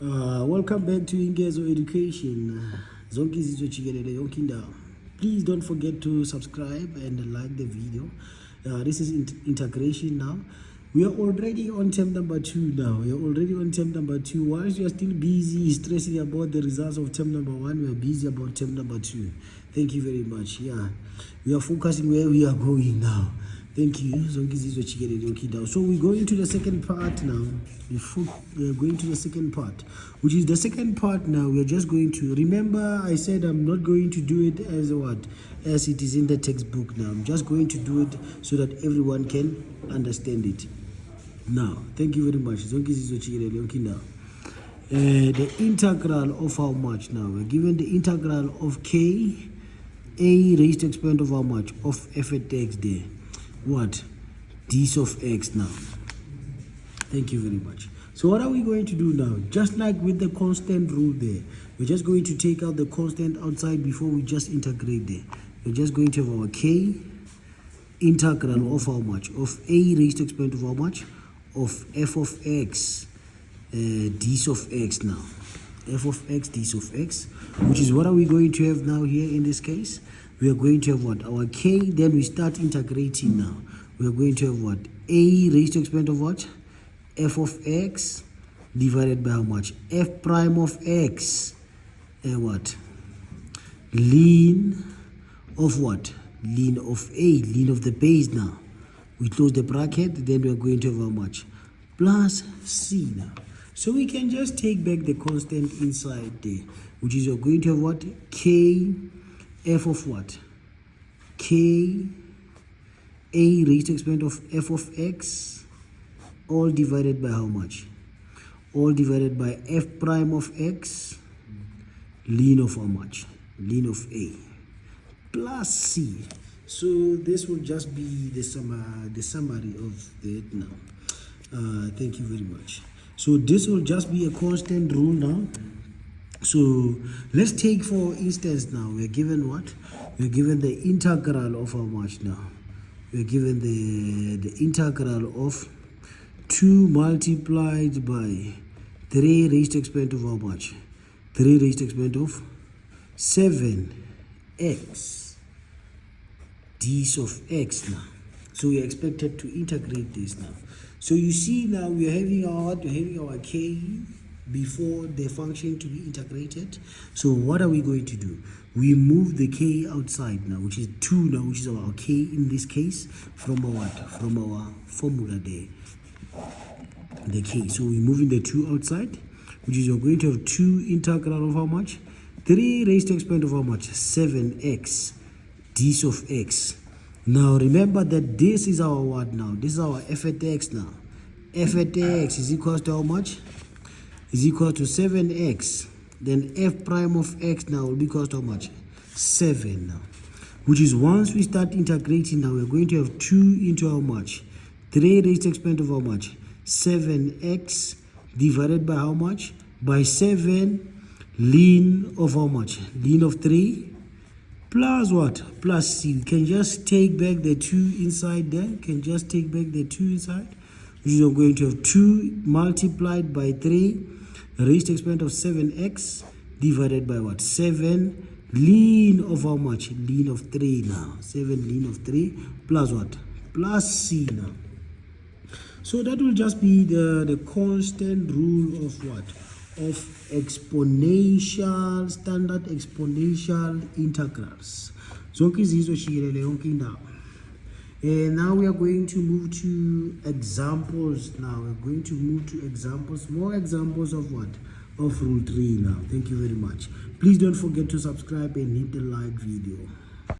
Welcome back to Ingezo Education. Zonke izizwe jikelele yonke indawo. Please don't forget to subscribe and like the video. This is integration now. We are already on term number 2 now. We are already on term number 2. Whilst you are still busy stressing about the results of term number 1, we are busy about term number 2. Thank you very much. Yeah, we are focusing where we are going now. Thank you. So we go into the second part now. We are going to the second part, which is the second part now. We are just going to, remember I said I'm not going to do it as what? As it is in the textbook now. I'm just going to do it so that everyone can understand it. Now, thank you very much. The integral of how much now? We're given the integral of k, a raised to exponent of how much? Of f at x there. What? D of x now. Thank you very much. So what are we going to do now? Just like with the constant rule there, we're just going to take out the constant outside before we just integrate there. We're just going to have our k integral of how much? Of a raised to exponent of how much? Of f of x d of x now. F of x d of x, which is what are we going to have now here in this case? We are going to have what? Our k, then we start integrating now. We are going to have what? A raised to exponent of what? F of x divided by how much? F prime of x and what? Ln of what? Ln of a, ln of the base now. We close the bracket, then we are going to have how much? Plus c now. So we can just take back the constant inside there, which is you're going to have what? K f of what? K a raised to exponent of f of x, all divided by how much? All divided by f prime of x, ln of how much? Ln of a, plus c. So this will just be the summary of that now. Thank you very much. So this will just be a constant rule now. So let's take for instance now, we're given what? We're given the integral of how much now? We're given the integral of 2 multiplied by 3 raised to exponent of how much? 3 raised to exponent of 7x d of x now. So we are expected to integrate this now. So you see now we are having our k before the function to be integrated. So what are we going to do? We move the k outside now, which is 2 now, which is our k in this case, from our what? From our formula there, the k. So we're moving the 2 outside, which is you're going to have 2 integral of how much? 3 raised to exponent of how much? 7x d of x. Now remember that this is our what now? This is our f at x now. F at x is equal to how much? Is equal to 7x. Then f prime of x now will be equal to how much? 7 now. Which is once we start integrating now, we're going to have 2 into how much? 3 raised to exponent of how much? 7x divided by how much? By 7 ln of how much? Ln of 3 plus what? Plus c. We can just take back the 2 inside there. Can just take back the 2 inside. Which is going to have 2 multiplied by 3 raised to exponent of 7x divided by what? 7 ln of how much? Ln of 3 now. 7 ln of 3 plus what? Plus c now. So that will just be the constant rule of what? Of exponential, standard exponential integrals. And now we are going to move to examples now. We're going to move to examples, more examples of what? Of rule 3 now. Thank you very much. Please don't forget to subscribe and hit the like video.